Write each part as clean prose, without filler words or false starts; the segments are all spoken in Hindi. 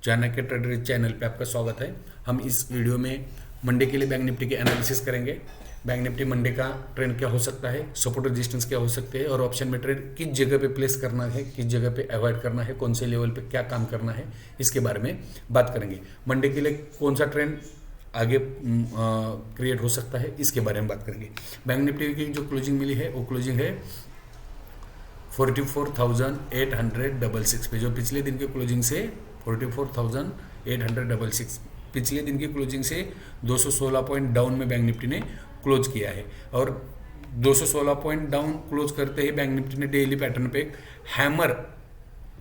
चाणक्य ट्रेडर चैनल पे आपका स्वागत है। हम इस वीडियो में मंडे के लिए बैंक निफ्टी के एनालिसिस करेंगे। बैंक निफ्टी मंडे का ट्रेंड क्या हो सकता है, सपोर्ट रेजिस्टेंस क्या हो सकते हैं और ऑप्शन में ट्रेड किस जगह पे प्लेस करना है, किस जगह पे अवॉइड करना है, कौन से लेवल पे क्या काम करना है, इसके बारे में बात करेंगे। मंडे के लिए कौन सा ट्रेंड आगे क्रिएट हो सकता है, इसके बारे में बात करेंगे। बैंक निफ्टी की जो क्लोजिंग मिली है वो क्लोजिंग है 44,866 पे, जो पिछले दिन के क्लोजिंग से 44,866 पिछले दिन की क्लोजिंग से 216 पॉइंट डाउन में बैंक निफ्टी ने क्लोज किया है। और 216 पॉइंट डाउन क्लोज करते ही बैंक निफ्टी ने डेली पैटर्न पे एक हैमर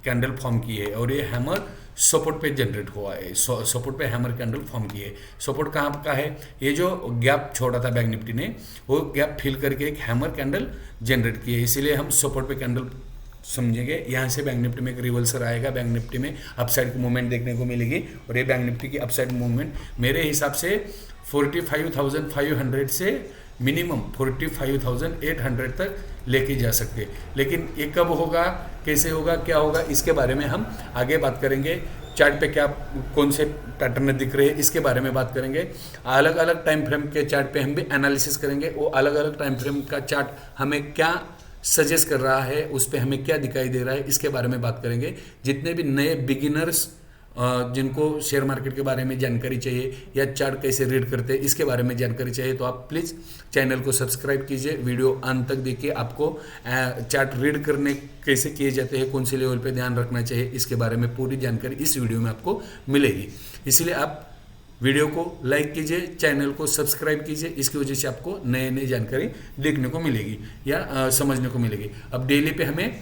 कैंडल फॉर्म की है और ये हैमर सपोर्ट पे जनरेट हुआ है। सपोर्ट पे हैमर कैंडल फॉर्म की है। सपोर्ट कहाँ का है, ये जो गैप छोड़ा था बैंक निफ्टी ने वो गैप फिल करके एक हैमर कैंडल जनरेट की है, इसीलिए हम सपोर्ट पे कैंडल समझेंगे। यहाँ से बैंक निफ्टी में एक रिवर्सल आएगा, बैंक निफ्टी में अपसाइड की मूवमेंट देखने को मिलेगी और ये बैंक निफ्टी की अपसाइड मूवमेंट मेरे हिसाब से 45,500 से मिनिमम 45,800 तक लेके जा सकते। लेकिन ये कब होगा, कैसे होगा, क्या होगा, इसके बारे में हम आगे बात करेंगे। चार्ट पे क्या कौन से पैटर्न दिख रहे हैं इसके बारे में बात करेंगे। अलग अलग टाइम फ्रेम के चार्ट पे हम भी एनालिसिस करेंगे। वो अलग अलग टाइम फ्रेम का चार्ट हमें क्या सजेस्ट कर रहा है, उस पर हमें क्या दिखाई दे रहा है, इसके बारे में बात करेंगे। जितने भी नए बिगिनर्स जिनको शेयर मार्केट के बारे में जानकारी चाहिए या चार्ट कैसे रीड करते हैं इसके बारे में जानकारी चाहिए तो आप प्लीज़ चैनल को सब्सक्राइब कीजिए। वीडियो अंत तक देखिए, आपको चार्ट रीड करने कैसे किए जाते हैं, कौन से लेवल पे ध्यान रखना चाहिए, इसके बारे में पूरी जानकारी इस वीडियो में आपको मिलेगी। इसलिए आप वीडियो को लाइक कीजिए, चैनल को सब्सक्राइब कीजिए, इसकी वजह से आपको नए नई जानकारी देखने को मिलेगी या समझने को मिलेगी। अब डेली पे हमें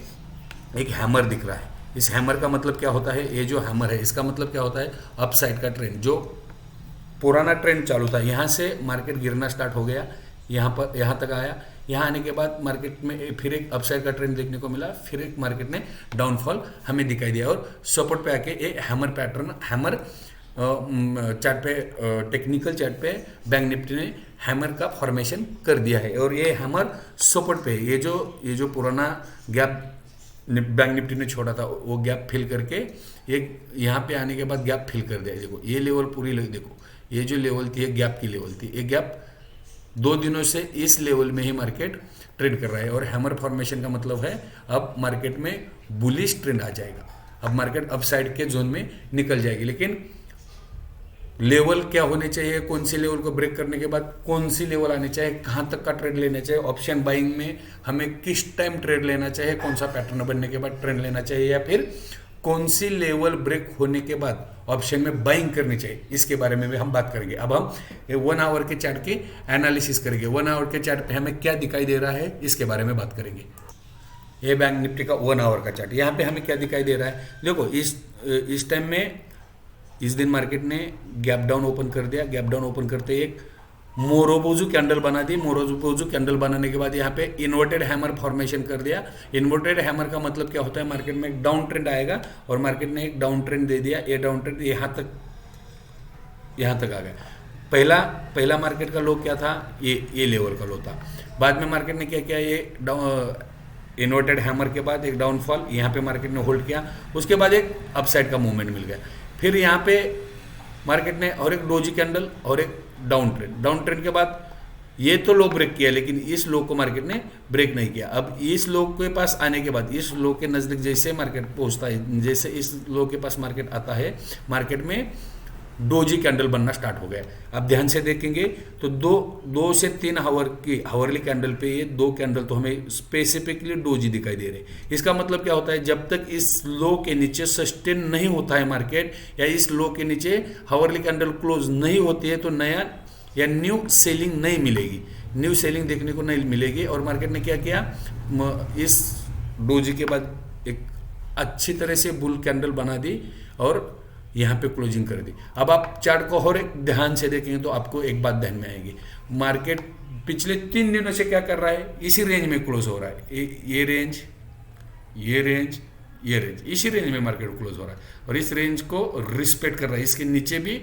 एक हैमर दिख रहा है। इस हैमर का मतलब क्या होता है, ये जो हैमर है इसका मतलब क्या होता है, अपसाइड का ट्रेंड। जो पुराना ट्रेंड चालू था, यहाँ से मार्केट गिरना स्टार्ट हो गया, यहाँ तक आया, यहाँ आने के बाद मार्केट में फिर एक अपसाइड का ट्रेंड देखने को मिला, फिर एक मार्केट ने डाउनफॉल हमें दिखाई दिया और सपोर्ट पे आके ये हैमर पैटर्न, हैमर चार्ट पे, टेक्निकल चार्ट पे बैंक निफ्टी ने हैमर का फॉर्मेशन कर दिया है और ये हैमर सपोर्ट पे, ये जो पुराना गैप बैंक निफ्टी ने छोड़ा था वो गैप फिल करके एक यहाँ पे आने के बाद गैप फिल कर दिया। देखो ये लेवल पूरी देखो, ये जो लेवल थी ये गैप की लेवल थी। ये गैप 2 दिनों से इस लेवल में ही मार्केट ट्रेड कर रहा है और हैमर फॉर्मेशन का मतलब है अब मार्केट में बुलिश ट्रेंड आ जाएगा, अब मार्केट अपसाइड के जोन में निकल जाएगी। लेकिन लेवल क्या होने चाहिए, कौन सी लेवल को ब्रेक करने के बाद कौन सी लेवल आनी चाहिए, कहाँ तक का ट्रेड लेना चाहिए, ऑप्शन बाइंग में हमें किस टाइम ट्रेड लेना चाहिए, कौन सा पैटर्न बनने के बाद ट्रेड लेना चाहिए या फिर कौन सी लेवल ब्रेक होने के बाद ऑप्शन में बाइंग करनी चाहिए, इसके बारे में भी हम बात करेंगे। अब हम 1 आवर के चार्ट की एनालिसिस करेंगे। 1 आवर के चार्ट पे हमें क्या दिखाई दे रहा है इसके बारे में बात करेंगे। ये बैंक निफ्टी का 1 आवर का चार्ट, यहाँ पे हमें क्या दिखाई दे रहा है, देखो इस टाइम में इस दिन मार्केट ने गैप डाउन ओपन कर दिया। गैप डाउन ओपन करते एक मोरोबोजू कैंडल बना दी। मोरोबोजू कैंडल बनाने के बाद यहाँ पे इन्वर्टेड हैमर फॉर्मेशन कर दिया। इन्वर्टेड हैमर का मतलब क्या होता है, मार्केट में एक डाउन ट्रेंड आएगा और मार्केट ने एक डाउन ट्रेंड दे दिया। ये डाउन ट्रेंड यहाँ तक आ गया। पहला मार्केट का लो क्या था, ये लेवल का लो था। बाद में मार्केट ने क्या किया, ये इन्वर्टेड हैमर के बाद एक डाउनफॉल यहाँ पे मार्केट ने होल्ड किया, उसके बाद एक अपसाइड का मूवमेंट मिल गया। फिर यहाँ पे मार्केट ने और एक डोजी कैंडल और एक डाउन ट्रेंड के बाद ये तो लो ब्रेक किया, लेकिन इस लो को मार्केट ने ब्रेक नहीं किया। अब इस लो के पास आने के बाद, इस लो के नज़दीक जैसे मार्केट पहुंचता है, जैसे इस लो के पास मार्केट आता है, मार्केट में डोजी कैंडल बनना स्टार्ट हो गया। अब ध्यान से देखेंगे तो 2 से 3 आवर की हावरली कैंडल पे ये 2 कैंडल तो हमें स्पेसिफिकली डोजी दिखाई दे रहे। इसका मतलब क्या होता है, जब तक इस लो के नीचे सस्टेन नहीं होता है मार्केट या इस लो के नीचे हावरली कैंडल क्लोज नहीं होती है तो नया या न्यू सेलिंग नहीं मिलेगी, न्यू सेलिंग देखने को नहीं मिलेगी। और मार्केट ने क्या किया, इस डोजी के बाद एक अच्छी तरह से बुल कैंडल बना दी और यहाँ पे क्लोजिंग कर दी। अब आप चार्ट को और एक ध्यान से देखेंगे तो आपको एक बात ध्यान में आएगी, मार्केट पिछले 3 दिनों से क्या कर रहा है, इसी रेंज में क्लोज हो रहा है। ये रेंज, इसी रेंज में मार्केट क्लोज हो रहा है और इस रेंज को रिस्पेक्ट कर रहा है। इसके नीचे भी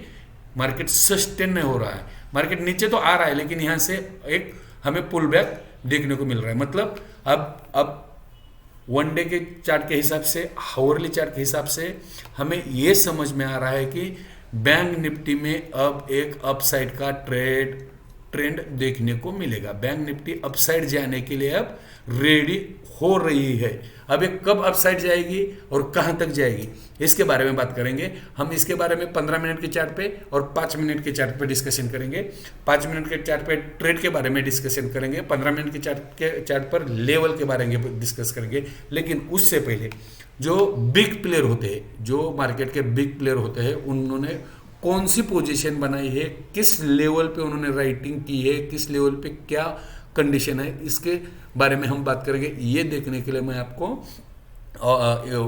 मार्केट सस्टेन नहीं हो रहा है, मार्केट नीचे तो आ रहा है लेकिन यहाँ से एक हमें पुल बैक देखने को मिल रहा है। मतलब अब वन डे के चार्ट के हिसाब से, हावरली चार्ट के हिसाब से हमें ये समझ में आ रहा है कि बैंक निफ्टी में अब एक अपसाइड का ट्रेंड देखने को मिलेगा। बैंक निफ्टी अपसाइड जाने के लिए अब रेडी हो रही है। अब ये कब अपसाइड जाएगी और कहां तक जाएगी, इसके बारे में बात करेंगे। हम इसके बारे में 15 मिनट के चार्ट पे और 5 मिनट के चार्ट पे डिस्कशन करेंगे। 5 मिनट के चार्ट पे ट्रेड के बारे में डिस्कशन करेंगे, 15 मिनट के चार्ट पर लेवल के बारे में डिस्कस करेंगे। लेकिन उससे पहले जो बिग प्लेयर होते हैं, जो मार्केट के बिग प्लेयर होते हैं, उन्होंने कौन सी पोजीशन बनाई है, किस लेवल पे उन्होंने राइटिंग की है, किस लेवल पे क्या कंडीशन है, इसके बारे में हम बात करेंगे। ये देखने के लिए मैं आपको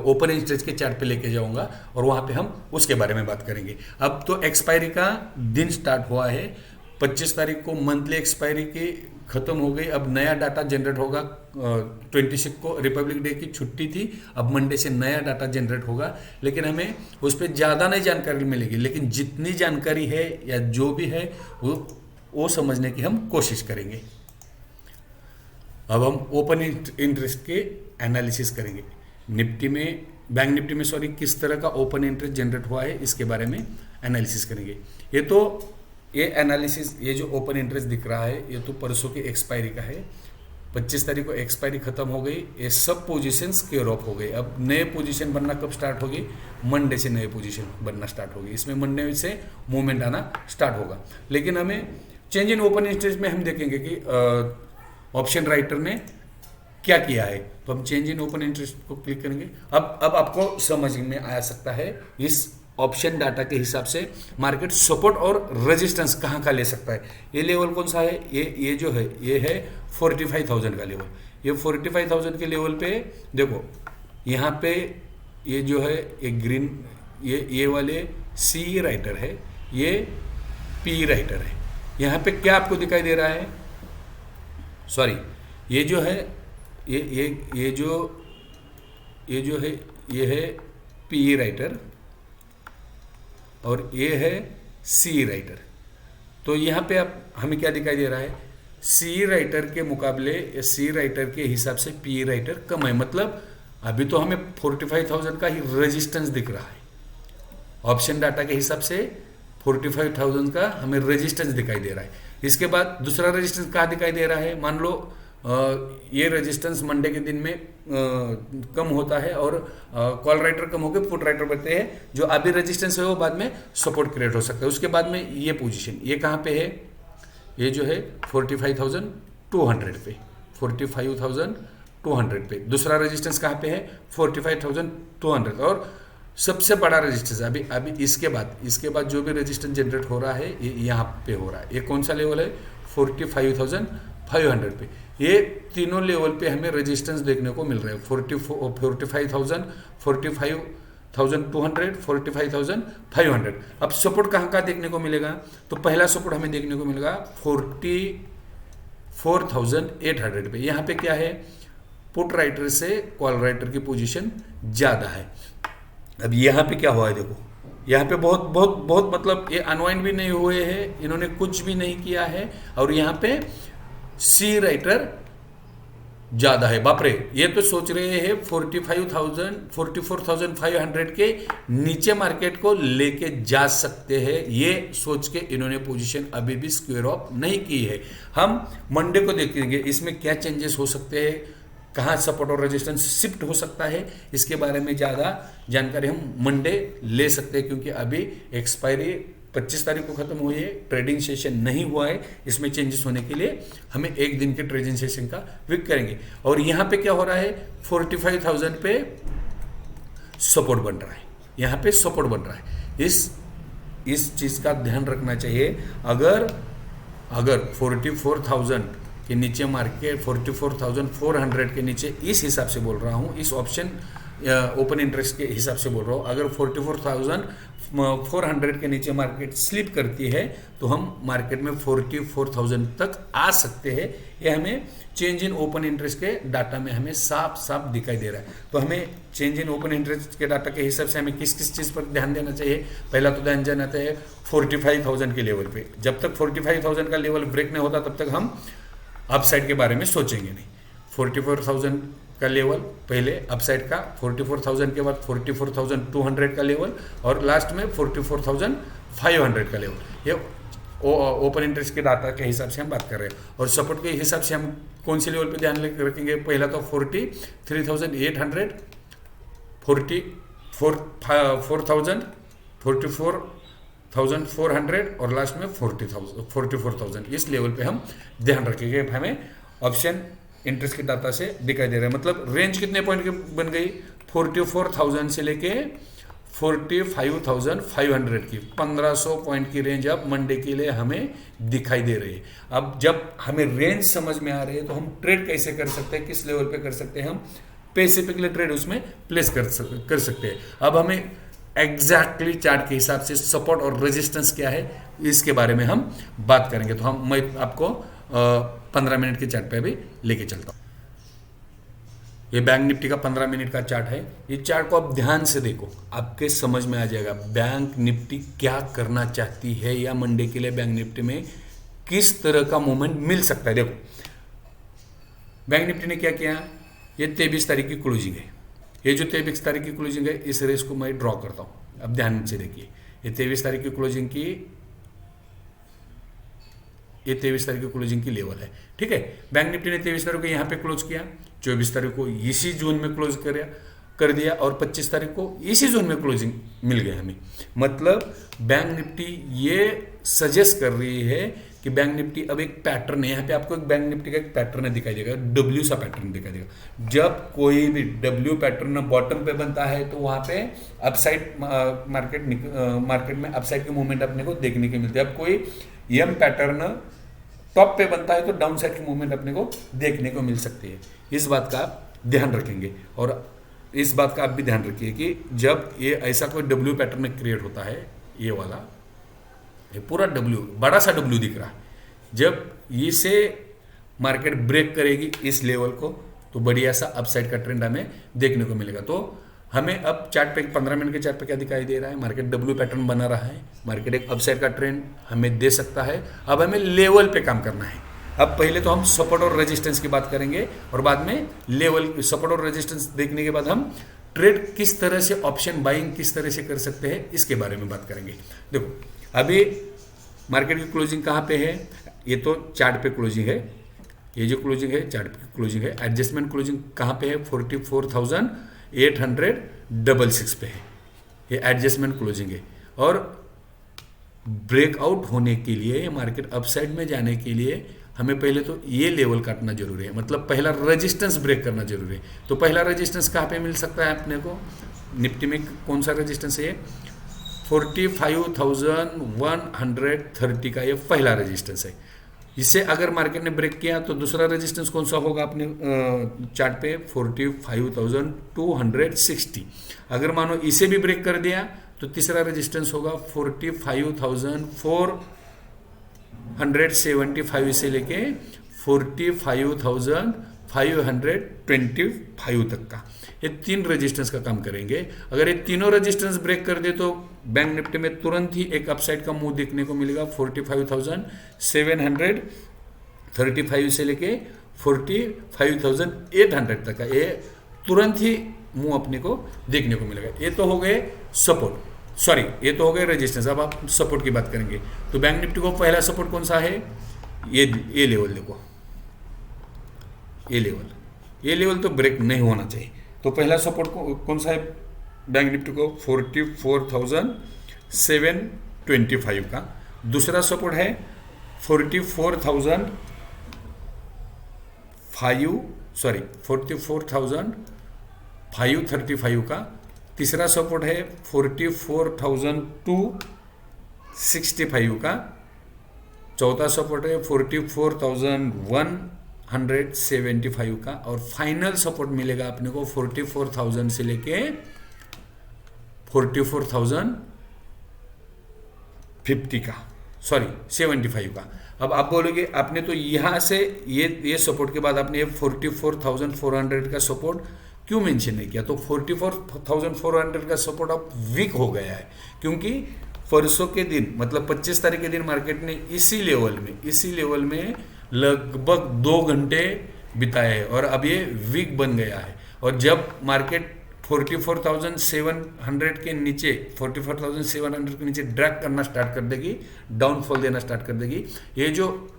ओपन इंटरेस्ट के चार्ट पे लेके जाऊंगा और वहां पे हम उसके बारे में बात करेंगे। अब तो एक्सपायरी का दिन स्टार्ट हुआ है। 25 तारीख को मंथली एक्सपायरी की खत्म हो गई। अब नया डाटा जनरेट होगा। 26 को रिपब्लिक डे की छुट्टी थी, अब मंडे से नया डाटा जनरेट होगा। लेकिन हमें उस पर ज़्यादा नहीं जानकारी मिलेगी, लेकिन जितनी जानकारी है या जो भी है वो समझने की हम कोशिश करेंगे। अब हम ओपन इंटरेस्ट के एनालिसिस करेंगे। निफ्टी में, बैंक निफ्टी में सॉरी, किस तरह का ओपन इंटरेस्ट जनरेट हुआ है इसके बारे में एनालिसिस करेंगे। ये एनालिसिस, ये जो ओपन इंटरेस्ट दिख रहा है, ये तो परसों की एक्सपायरी का है। 25 तारीख को एक्सपायरी खत्म हो गई। ये सब पोजीशंस क्लियर ऑफ हो गई। अब नए पोजीशन बनना कब स्टार्ट होगी? मंडे से नए पोजीशन बनना स्टार्ट होगी। इसमें मंडे से मूवमेंट आना स्टार्ट होगा। लेकिन हमें चेंज इन ओपन इंटरेस्ट में हम देखेंगे कि ऑप्शन राइटर ने क्या किया है। तो हम चेंज इन ओपन इंटरेस्ट को क्लिक करेंगे। अब आपको समझ में आ सकता है इस ऑप्शन डाटा के हिसाब से मार्केट सपोर्ट और रेजिस्टेंस कहाँ का ले सकता है। ये लेवल कौन सा है? ये जो है, ये है 45,000 का लेवल। ये 45,000 के लेवल पे देखो, यहाँ पे ये जो है, ये ग्रीन, ये वाले सी राइटर है, ये पी राइटर है। यहाँ पे क्या आपको दिखाई दे रहा है? सॉरी, ये जो है, ये जो है, ये है पी राइटर और ये है सी राइटर। तो यहाँ पे आप हमें क्या दिखाई दे रहा है? सी राइटर के मुकाबले सी राइटर के हिसाब से पी राइटर कम है। मतलब अभी तो हमें 45,000 का ही रेजिस्टेंस दिख रहा है। ऑप्शन डाटा के हिसाब से 45,000 का हमें रेजिस्टेंस दिखाई दे रहा है। इसके बाद दूसरा रेजिस्टेंस कहाँ दिखाई दे रहा है? मान लो ये रेजिस्टेंस मंडे के दिन में कम होता है और कॉल राइटर कम होकर पुट राइटर बढ़ते हैं। जो अभी रेजिस्टेंस है वो बाद में सपोर्ट क्रिएट हो सकता है। उसके बाद में ये पोजीशन, ये कहाँ पे है? ये जो है 45,200 पे, 45,200 पे। दूसरा रेजिस्टेंस कहाँ पे है? 45,200। और सबसे बड़ा रेजिस्टेंस अभी इसके बाद जो भी रेजिस्टेंस जनरेट हो रहा है, ये यहाँ पे हो रहा है। ये कौन सा लेवल है? 45,500 पे। ये तीनों लेवल पे हमें रेजिस्टेंस देखने को मिल रहा है। 45,000, 45,200, 45,500। अब सपोर्ट कहाँ का देखने को मिलेगा? तो पहला सपोर्ट हमें देखने को मिलेगा 44,800 पे। यहाँ पे क्या है? पुट राइटर से कॉल राइटर की पोजीशन ज़्यादा है। अब यहाँ पे क्या हुआ है? देखो, यहाँ पे बहुत मतलब ये अनवाइंड भी नहीं हुए हैं, इन्होंने कुछ भी नहीं किया है। और यहाँ पे सी राइटर ज़्यादा है। बाप रे, ये तो सोच रहे हैं 44,500 के नीचे मार्केट को लेके जा सकते हैं। ये सोच के इन्होंने पोजीशन अभी भी स्क्वायर ऑफ नहीं की है। हम मंडे को देखेंगे इसमें क्या चेंजेस हो सकते हैं, कहाँ सपोर्ट और रेजिस्टेंस शिफ्ट हो सकता है, इसके बारे में ज़्यादा जानकारी हम मंडे ले सकते हैं। क्योंकि अभी एक्सपायरी 25 तारीख को खत्म हुई है, ट्रेडिंग सेशन नहीं हुआ है। इसमें चेंजेस होने के लिए हमें एक दिन के ट्रेडिंग सेशन का वेट करेंगे। और यहाँ पे क्या हो रहा है? 45,000 पे सपोर्ट बन रहा है, यहाँ पे सपोर्ट बन रहा है। इस चीज़ का ध्यान रखना चाहिए। अगर 44,000 के नीचे मार्केट, 44,400 के नीचे, इस हिसाब से बोल रहा हूँ, इस ऑप्शन ओपन इंटरेस्ट के हिसाब से बोल रहा हूँ, अगर 44,400 के नीचे मार्केट स्लिप करती है तो हम मार्केट में 44,000 तक आ सकते हैं। ये हमें चेंज इन ओपन इंटरेस्ट के डाटा में हमें साफ दिखाई दे रहा है। तो हमें चेंज इन ओपन इंटरेस्ट के डाटा के हिसाब से हमें किस किस चीज़ पर ध्यान देना चाहिए? पहला तो ध्यान देना चाहिए 45,000 के लेवल पे। जब तक 45,000 का लेवल ब्रेक नहीं होता तब तक हम अपसाइड के बारे में सोचेंगे नहीं। 44,000 का लेवल, पहले अपसाइड का 44,000 के बाद 44,200 का लेवल और लास्ट में 44,500 का लेवल। ये ओपन इंटरेस्ट के डाटा के हिसाब से हम बात कर रहे हैं। और सपोर्ट के हिसाब से हम कौन से लेवल पे ध्यान रखेंगे? पहला तो 43,800, 44,400 और लास्ट में 44,000। इस लेवल पे हम ध्यान रखेंगे। हमें ऑप्शन इंटरेस्ट के डाटा से दिखाई दे रहा है। मतलब रेंज कितने पॉइंट की बन गई? 44,000 से लेके 45,500 की 1500 पॉइंट की रेंज अब मंडे के लिए हमें दिखाई दे रही है। अब जब हमें रेंज समझ में आ रही है तो हम ट्रेड कैसे कर सकते हैं, किस लेवल पे कर सकते हैं, हम पैसे पे के लिए ट्रेड उसमें प्लेस कर सकते हैं। अब हमें एग्जैक्टली चार्ट के हिसाब से सपोर्ट और रेजिस्टेंस क्या है इसके बारे में हम बात करेंगे। तो मैं आपको 15 मिनट के चार्ट पे भी लेके चलता हूँ। ये बैंक निफ्टी का 15 मिनट का चार्ट है। ये चार्ट को आप ध्यान से देखो, आपके समझ में आ जाएगा बैंक निफ्टी क्या करना चाहती है या मंडे के लिए बैंक निफ्टी में किस तरह का मूवमेंट मिल सकता है। देखो बैंक निफ्टी ने क्या किया, ये 23 तारीख की क्लोजिंग है। ये जो 23 तारीख की क्लोजिंग है इस रेस को मैं ड्रॉ करता हूँ। अब ध्यान से देखिए, ये 23 तारीख की क्लोजिंग की, ये 23 तारीख की क्लोजिंग की लेवल है। ठीक है, बैंक निफ्टी ने 23 तारीख को यहाँ पे क्लोज किया, 24 तारीख को इसी जोन में क्लोज कर दिया और 25 तारीख को इसी जोन में क्लोजिंग मिल गया हमें। मतलब बैंक निफ्टी ये सजेस्ट कर रही है कि बैंक निफ्टी अब एक पैटर्न है। यहाँ पे आपको एक बैंक निफ्टी का एक पैटर्न दिखाई देगा, डब्ल्यू सा पैटर्न दिखाई देगा। जब कोई भी डब्ल्यू पैटर्न बॉटम पे बनता है तो वहाँ पे अपसाइड मार्केट में अपसाइड की मूवमेंट अपने को देखने को मिलती है। अब कोई एम पैटर्न टॉप पे बनता है तो डाउन साइड की मूवमेंट अपने को देखने को मिल सकती है। इस बात का आप ध्यान रखेंगे और इस बात का आप भी ध्यान रखिए कि जब ये ऐसा कोई डब्ल्यू पैटर्न क्रिएट होता है, ये वाला, ये पूरा डब्ल्यू, बड़ा सा डब्ल्यू दिख रहा है, जब इसे मार्केट ब्रेक करेगी इस लेवल को तो बढ़िया सा अपसाइड का ट्रेंड हमें देखने को मिलेगा। तो हमें अब चार्ट पे 15 मिनट के चार्ट पे क्या दिखाई दे रहा है, मार्केट डब्ल्यू पैटर्न बना रहा है, मार्केट एक अपसाइड का ट्रेंड हमें दे सकता है। अब हमें लेवल पे काम करना है। अब पहले तो हम सपोर्ट और रेजिस्टेंस की बात करेंगे और बाद में लेवल, सपोर्ट और रेजिस्टेंस देखने के बाद हम ट्रेड किस तरह से, ऑप्शन बाइंग किस तरह से कर सकते हैं इसके बारे में बात करेंगे। देखो अभी मार्केट की क्लोजिंग कहाँ पे है, ये तो चार्ट पे क्लोजिंग है, ये जो क्लोजिंग है चार्ट पे क्लोजिंग है। एडजस्टमेंट क्लोजिंग कहाँ पे है, 44,866 पे है, ये एडजस्टमेंट क्लोजिंग है। और ब्रेकआउट होने के लिए, मार्केट अपसाइड में जाने के लिए हमें पहले तो ये लेवल काटना जरूरी है, मतलब पहला रेजिस्टेंस ब्रेक करना जरूरी है। तो पहला रेजिस्टेंस कहाँ पे मिल सकता है अपने को, निफ्टी में कौन सा रेजिस्टेंस है, 45,130 का ये पहला रेजिस्टेंस है। इसे अगर मार्केट ने ब्रेक किया तो दूसरा रेजिस्टेंस कौन सा होगा अपने चार्ट पे, 45,260। अगर मानो इसे भी ब्रेक कर दिया तो तीसरा रेजिस्टेंस होगा 45,475 से लेके 45,525 तक का, ये 3 रेजिस्टेंस का काम करेंगे। अगर ये तीनों रेजिस्टेंस ब्रेक कर दे तो बैंक निफ्टी में तुरंत ही एक अपसाइड का मूव देखने को मिलेगा, 45,735 से लेके 45,800 तक का, ये तुरंत ही मूव अपने को देखने को मिलेगा। ये तो हो गए सपोर्ट, सॉरी ये तो हो गए रेजिस्टेंस। अब आप सपोर्ट की बात करेंगे तो बैंक निफ्टी को पहला सपोर्ट कौन सा है, ये लेवल देखो, ये लेवल तो ब्रेक नहीं होना चाहिए। तो पहला सपोर्ट कौन सा है बैंक निफ्टी को, 44,725 का। दूसरा सपोर्ट है 44,535 का। तीसरा सपोर्ट है 44,265 का। चौथा सपोर्ट है 44,175 का और फाइनल सपोर्ट मिलेगा अपने को 44,000 से लेके 44,050 का, सॉरी 75 का। अब आप बोलोगे आपने तो यहां से ये सपोर्ट के बाद आपने 44,400 का सपोर्ट क्यों मेंशन नहीं किया, तो 44,400 का सपोर्ट अब वीक हो गया है क्योंकि परसों के दिन मतलब 25 तारीख के दिन मार्केट ने इसी लेवल में लगभग 2 घंटे बिताया है और अब ये वीक बन गया है। और जब मार्केट 44,700 के नीचे 44,700 के नीचे ड्रैग करना स्टार्ट कर देगी, डाउनफॉल देना स्टार्ट कर देगी, ये जो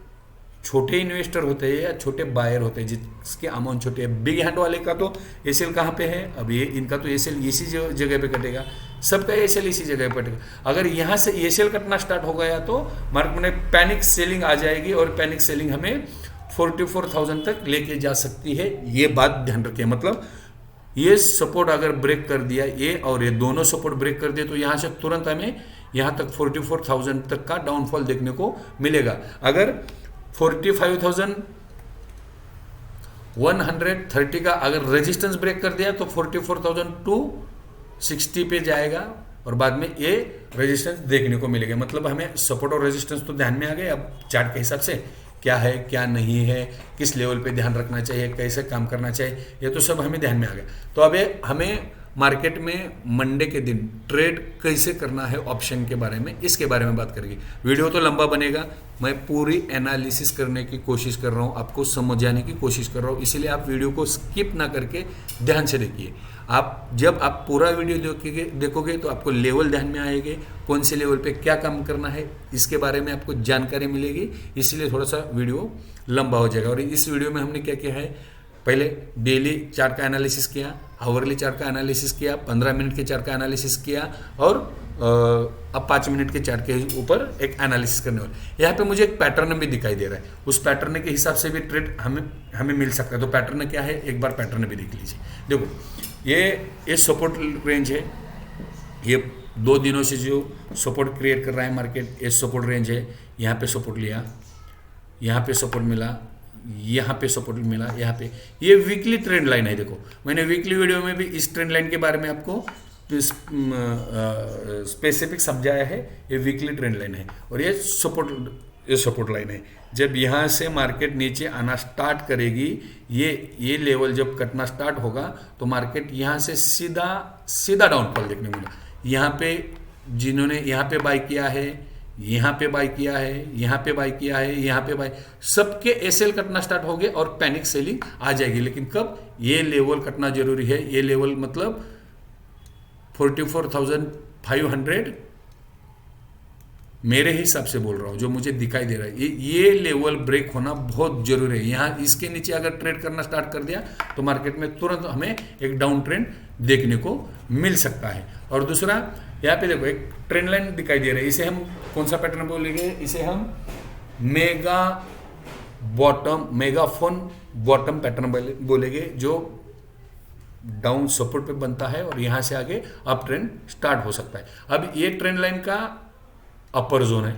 छोटे इन्वेस्टर होते हैं या छोटे बायर होते हैं जिसके अमाउंट छोटे है, बिग हैंड वाले का तो एसएल कहाँ पे है, अब ये इनका तो एसएल इसी जगह पे कटेगा, सबका एसएल इसी जगह पे कटेगा। अगर यहाँ से एसएल कटना स्टार्ट हो गया तो मार्केट में पैनिक सेलिंग आ जाएगी और पैनिक सेलिंग हमें 44,000 तक लेके जा सकती है। ये बात ध्यान रखिए, मतलब ये सपोर्ट अगर ब्रेक कर दिया, ये और ये दोनों सपोर्ट ब्रेक कर दिए, तो यहाँ से तुरंत हमें यहाँ तक 44,000 तक का डाउनफॉल देखने को मिलेगा। अगर 45,130 का अगर रेजिस्टेंस ब्रेक कर दिया तो 44,260 पे जाएगा और बाद में ये रेजिस्टेंस देखने को मिलेगा। मतलब हमें सपोर्ट और रेजिस्टेंस तो ध्यान में आ गए, अब चार्ट के हिसाब से क्या है क्या नहीं है, किस लेवल पे ध्यान रखना चाहिए, कैसे काम करना चाहिए, ये तो सब हमें ध्यान में आ गया। तो अब हमें मार्केट में मंडे के दिन ट्रेड कैसे करना है ऑप्शन के बारे में, इसके बारे में बात करेंगे। वीडियो तो लंबा बनेगा, मैं पूरी एनालिसिस करने की कोशिश कर रहा हूँ, आपको समझाने की कोशिश कर रहा हूँ, इसीलिए आप वीडियो को स्किप ना करके ध्यान से देखिए। आप जब आप पूरा वीडियो देखोगे तो आपको लेवल ध्यान में आएंगे, कौन से लेवल पे क्या काम करना है इसके बारे में आपको जानकारी मिलेगी, इसीलिए थोड़ा सा वीडियो लंबा हो जाएगा। और इस वीडियो में हमने क्या किया है, पहले डेली चार्ट का एनालिसिस किया, हावरली चार्ट का एनालिसिस किया, 15 मिनट के चार्ट का एनालिसिस किया और अब 5 मिनट के चार्ट के ऊपर एक एनालिसिस करने वाले। यहाँ पे मुझे एक पैटर्न भी दिखाई दे रहा है, उस पैटर्न के हिसाब से भी ट्रेड हमें मिल सकता है। तो पैटर्न क्या है, एक बार पैटर्न भी देख लीजिए। देखो ये सपोर्ट रेंज है, ये 2 दिनों से जो सपोर्ट क्रिएट कर रहा है मार्केट, ये सपोर्ट रेंज है। यहाँ पे सपोर्ट लिया, यहाँ पे सपोर्ट मिला, यहाँ पे सपोर्ट मिला, यहाँ पे ये वीकली ट्रेंड लाइन है। देखो मैंने वीकली वीडियो में भी इस ट्रेंड लाइन के बारे में आपको स्पेसिफिक समझाया है। ये वीकली ट्रेंड लाइन है और ये सपोर्ट लाइन है। जब यहाँ से मार्केट नीचे आना स्टार्ट करेगी, ये लेवल जब कटना स्टार्ट होगा तो मार्केट यहाँ से सीधा डाउनफॉल देखने को मिला। यहाँ पे जिन्होंने यहाँ पे बाय किया है, यहाँ पे बाय किया है, यहाँ पे बाय किया है, यहाँ पे बाय, सबके एसएल कटना स्टार्ट हो गए और पैनिक सेलिंग आ जाएगी। लेकिन कब, ये लेवल कटना जरूरी है। ये लेवल मतलब 44,500 मेरे हिसाब से बोल रहा हूँ, जो मुझे दिखाई दे रहा है, ये लेवल ब्रेक होना बहुत जरूरी है। यहाँ इसके नीचे अगर ट्रेड करना स्टार्ट कर दिया तो मार्केट में तुरंत हमें एक डाउन ट्रेंड देखने को मिल सकता है। और दूसरा यहाँ पे देखो एक ट्रेंड लाइन दिखाई दे रहा है, इसे हम कौन सा पैटर्न बोलेंगे, इसे हम मेगाफोन बॉटम पैटर्न बोलेंगे, जो डाउन सपोर्ट पे बनता है और यहाँ से आगे अप ट्रेंड स्टार्ट हो सकता है। अब ये ट्रेंड लाइन का अपर जोन है,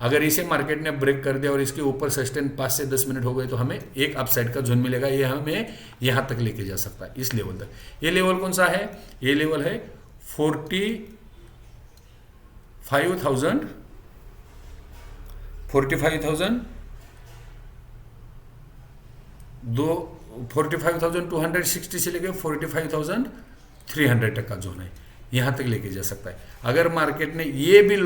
अगर इसे मार्केट ने ब्रेक कर दिया और इसके ऊपर सस्टेन 5 से 10 मिनट हो गए तो हमें एक अपसाइड का जोन मिलेगा, ये हमें यहाँ तक लेके जा सकता है, इस लेवल तक। ये लेवल कौन सा है, ये लेवल है 45,260 से लेके 45,300 तक का जोन है, यहाँ तक लेके जा सकता है। अगर मार्केट ने ये भी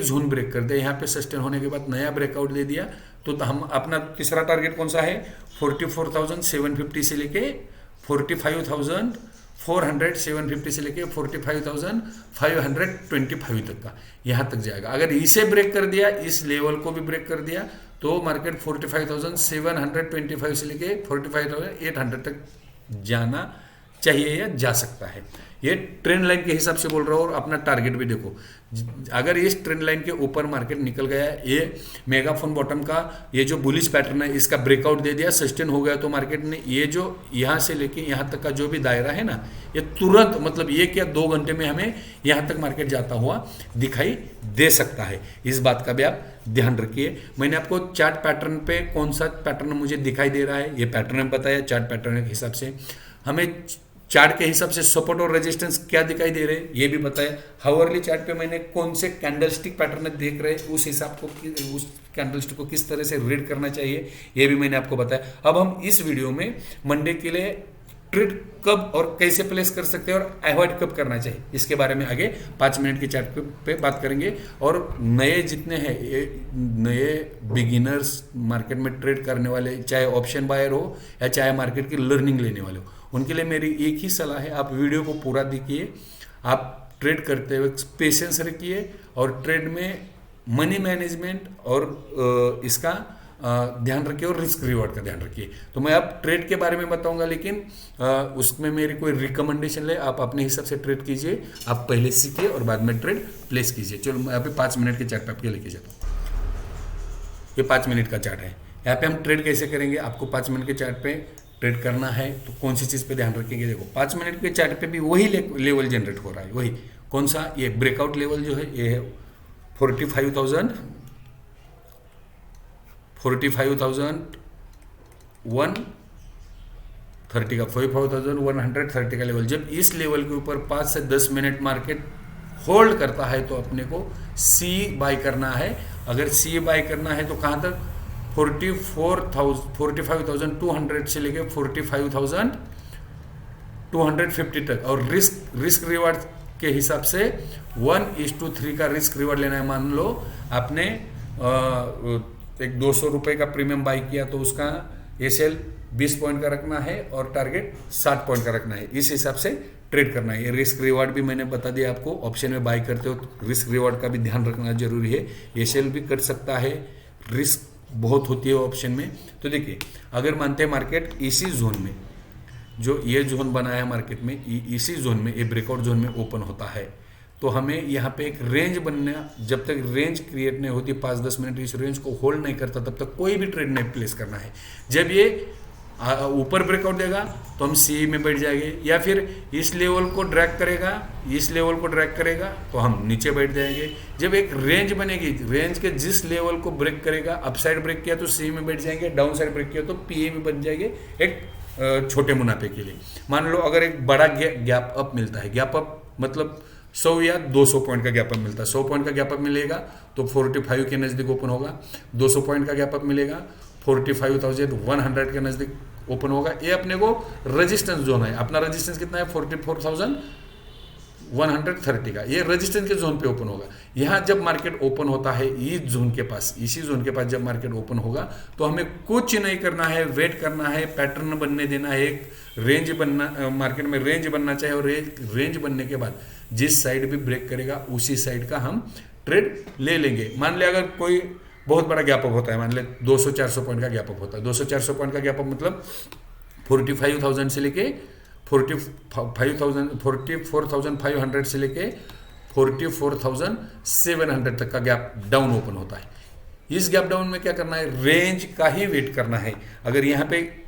जोन ब्रेक कर दिया, यहाँ पे सस्टेन होने के बाद नया ब्रेकआउट दे दिया तो हम अपना तीसरा टारगेट कौन सा है, 44,750 से लेके 45,400, 750 से लेके 45,525 तक का यहाँ तक जाएगा। अगर इसे ब्रेक कर दिया, इस लेवल को भी ब्रेक कर दिया तो मार्केट 45,725 से लेके 45,800 तक जाना चाहिए या जा सकता है। ये ट्रेंड लाइन के हिसाब से बोल रहा हूँ। और अपना टारगेट भी देखो, अगर इस ट्रेंड लाइन के ऊपर मार्केट निकल गया, ये मेगाफोन बॉटम का ये जो बुलिश पैटर्न है इसका ब्रेकआउट दे दिया, सस्टेन हो गया, तो मार्केट ने ये जो यहाँ से लेके यहाँ तक का जो भी दायरा है ना, ये तुरंत मतलब ये क्या 2 घंटे में हमें यहाँ तक मार्केट जाता हुआ दिखाई दे सकता है। इस बात का भी आप ध्यान रखिए। मैंने आपको चार्ट पैटर्न पे कौन सा पैटर्न मुझे दिखाई दे रहा है, ये पैटर्न बताया। चार्ट पैटर्न के हिसाब से हमें चार्ट के हिसाब से सपोर्ट और रेजिस्टेंस क्या दिखाई दे रहे हैं ये भी बताया। हावरली चार्ट पे मैंने कौन से कैंडलस्टिक पैटर्न देख रहे हैं, उस हिसाब को उस कैंडलस्टिक को किस तरह से रीड करना चाहिए ये भी मैंने आपको बताया। अब हम इस वीडियो में मंडे के लिए ट्रेड कब और कैसे प्लेस कर सकते हैं और अवॉइड कब करना चाहिए, इसके बारे में आगे 5 मिनट के चार्ट पे बात करेंगे। और नए जितने हैं, नए बिगिनर्स मार्केट में ट्रेड करने वाले, चाहे ऑप्शन बायर हो या चाहे मार्केट की लर्निंग लेने वाले हो, उनके लिए मेरी एक ही सलाह है, आप वीडियो को पूरा देखिए, आप ट्रेड करते हुए पेशेंस रखिए और ट्रेड में मनी मैनेजमेंट और इसका ध्यान रखिए और रिस्क रिवॉर्ड का ध्यान रखिए। तो मैं अब ट्रेड के बारे में बताऊंगा, लेकिन उसमें मेरी कोई रिकमेंडेशन ले, आप अपने हिसाब से ट्रेड कीजिए, आप पहले सीखिए और बाद में ट्रेड प्लेस कीजिए। चलो मैं अभी 5 मिनट के चार्ट पे आपके लेके जाता हूँ। ये 5 मिनट का चार्ट है, यहाँ पे हम ट्रेड कैसे करेंगे, आपको 5 मिनट के चार्ट पे ट्रेड करना है तो कौन सी चीज़ पे ध्यान रखेंगे। देखो 5 मिनट के चार्ट पे भी वही लेवल जनरेट हो रहा है, वही कौन सा, ये ब्रेकआउट लेवल जो है ये है 45,130 का 45,130 का लेवल। जब इस लेवल के ऊपर 5 से 10 मिनट मार्केट होल्ड करता है तो अपने को सी बाय करना है। अगर सी बाय करना है तो कहाँ तक, 45,200 से लेके 45,250 तक। और रिस्क रिवार्ड के हिसाब से 1:3 का रिस्क रिवार्ड लेना है। मान लो आपने एक 200 रुपये का प्रीमियम बाई किया तो उसका एसएल 20 पॉइंट का रखना है और टारगेट 60 पॉइंट का रखना है, इस हिसाब से ट्रेड करना है। ये रिस्क रिवार्ड भी मैंने बता दिया आपको, ऑप्शन में बाई करते हो तो रिस्क रिवार्ड का भी ध्यान रखना जरूरी है। एसएल भी कर सकता है, रिस्क बहुत होती है ऑप्शन में। तो देखिए अगर मानते हैं मार्केट इसी जोन में, जो ये जोन बना है मार्केट में, इसी जोन में, ये ब्रेकआउट जोन में ओपन होता है तो हमें यहाँ पे एक रेंज बनना, जब तक रेंज क्रिएट नहीं होती 5-10 मिनट इस रेंज को होल्ड नहीं करता तब तक कोई भी ट्रेड नहीं प्लेस करना है। जब ये ऊपर ब्रेकआउट देगा तो हम सी में बैठ जाएंगे, या फिर इस लेवल को ड्रैग करेगा, इस लेवल को ड्रैग करेगा तो हम नीचे बैठ जाएंगे। जब एक रेंज बनेगी, रेंज के जिस लेवल को ब्रेक करेगा, अपसाइड ब्रेक किया तो सी में बैठ जाएंगे, डाउन साइड ब्रेक किया तो पीए में बन जाएंगे एक छोटे मुनाफे के लिए। मान लो अगर एक बड़ा गैप अप मिलता है, गैप अप मतलब 100 या 200 पॉइंट का गैप अप मिलता है, 100 पॉइंट का गैप अप मिलेगा तो 45 के नज़दीक ओपन होगा, 200 पॉइंट का गैप अप मिलेगा 45,100 के नज़दीक ओपन होगा। ये अपने को रेजिस्टेंस जोन है, अपना रेजिस्टेंस कितना है 44,130 का, ये रेजिस्टेंस के जोन पे ओपन होगा। यहाँ जब मार्केट ओपन होता है इस जोन के पास, इसी जोन के पास जब मार्केट ओपन होगा तो हमें कुछ नहीं करना है, वेट करना है, पैटर्न बनने देना है, एक रेंज बनना, मार्केट में रेंज बनना चाहिए और रेंज बनने के बाद जिस साइड भी ब्रेक करेगा उसी साइड का हम ट्रेड ले लेंगे। मान लिया अगर कोई बहुत बड़ा गैप अप होता है, मान ले 200-400 पॉइंट का गैप अप होता है, 200-400 पॉइंट का गैप अप मतलब 45,000 से लेके 44,500 से लेके 44,700 तक का गैप डाउन ओपन होता है। इस गैप डाउन में क्या करना है, रेंज का ही वेट करना है। अगर यहाँ पे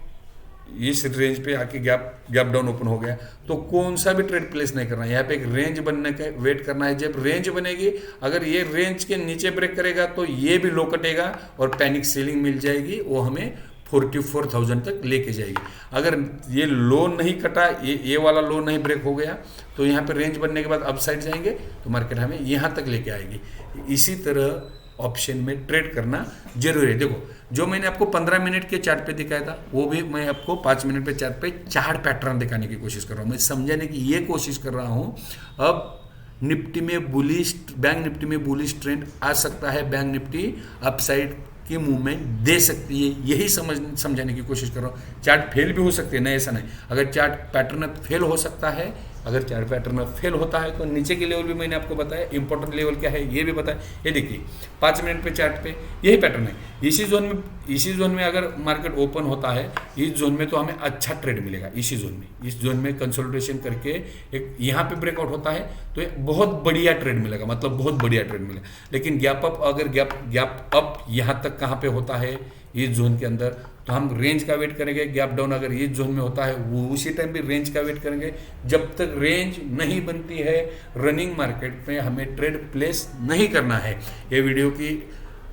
इस रेंज पे आके गैप डाउन ओपन हो गया तो कौन सा भी ट्रेड प्लेस नहीं करना है, यहाँ पे एक रेंज बनने का वेट करना है। जब रेंज बनेगी, अगर ये रेंज के नीचे ब्रेक करेगा तो ये भी लो कटेगा और पैनिक सेलिंग मिल जाएगी, वो हमें 44,000 तक लेके जाएगी। अगर ये लो नहीं कटा, ये वाला लो नहीं ब्रेक हो गया तो यहाँ पे रेंज बनने के बाद अप साइड जाएंगे तो मार्केट हमें यहाँ तक लेके आएगी। इसी तरह ऑप्शन में ट्रेड करना जरूरी है। देखो जो मैंने आपको 15 मिनट के चार्ट पे दिखाया था वो भी मैं आपको 5 मिनट पे चार्ट पे 4 पैटर्न दिखाने की कोशिश कर रहा हूँ। मैं समझाने की ये कोशिश कर रहा हूँ अब निफ्टी में बुलिश, बैंक निफ्टी में बुलिश ट्रेंड आ सकता है, बैंक निफ्टी अपसाइड की मूवमेंट दे सकती है, यही समझाने की कोशिश कर रहा हूँ। चार्ट फेल भी हो सकती है, नहीं ऐसा नहीं। अगर चार्ट पैटर्न फेल हो सकता है, अगर चार्ट पैटर्न फेल होता है तो नीचे के लेवल भी मैंने आपको बताया, इंपॉर्टेंट लेवल क्या है ये भी बताया। ये देखिए 5 मिनट पे चार्ट पे यही पैटर्न है। इसी जोन में अगर मार्केट ओपन होता है इस जोन में तो हमें अच्छा ट्रेड मिलेगा। इसी जोन में, इस जोन में कंसोलिडेशन करके एक यहाँ पे ब्रेकआउट होता है तो बहुत बढ़िया ट्रेड मिलेगा, मतलब बहुत बढ़िया ट्रेड मिलेगा। लेकिन गैप अप, अगर गैप अप यहाँ तक कहाँ पे होता है इस जोन के अंदर तो हम रेंज का वेट करेंगे। गैप डाउन अगर इस जोन में होता है वो उसी टाइम भी रेंज का वेट करेंगे। जब तक रेंज नहीं बनती है रनिंग मार्केट में हमें ट्रेड प्लेस नहीं करना है। ये वीडियो की,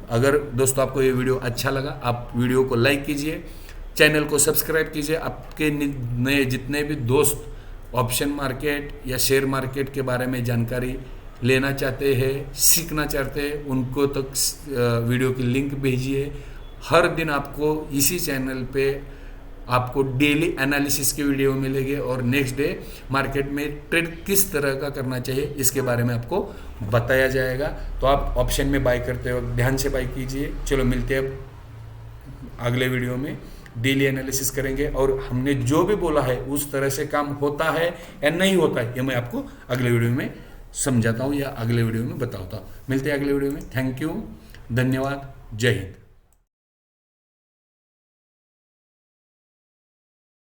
अगर दोस्तों आपको ये वीडियो अच्छा लगा आप वीडियो को लाइक कीजिए, चैनल को सब्सक्राइब कीजिए। आपके नए जितने भी दोस्त ऑप्शन मार्केट या शेयर मार्केट के बारे में जानकारी लेना चाहते हैं, सीखना चाहते हैं, उनको तक वीडियो की लिंक भेजिए। हर दिन आपको इसी चैनल पे आपको डेली एनालिसिस की वीडियो मिलेगी और नेक्स्ट डे मार्केट में ट्रेड किस तरह का करना चाहिए इसके बारे में आपको बताया जाएगा। तो आप ऑप्शन में बाय करते वक्त ध्यान से बाय कीजिए। चलो मिलते हैं अब अगले वीडियो में, डेली एनालिसिस करेंगे और हमने जो भी बोला है उस तरह से काम होता है या नहीं होता है ये मैं आपको अगले वीडियो में समझाता हूँ या अगले वीडियो में बताता हूँ। मिलते हैं अगले वीडियो में। थैंक यू, धन्यवाद, जय हिंद।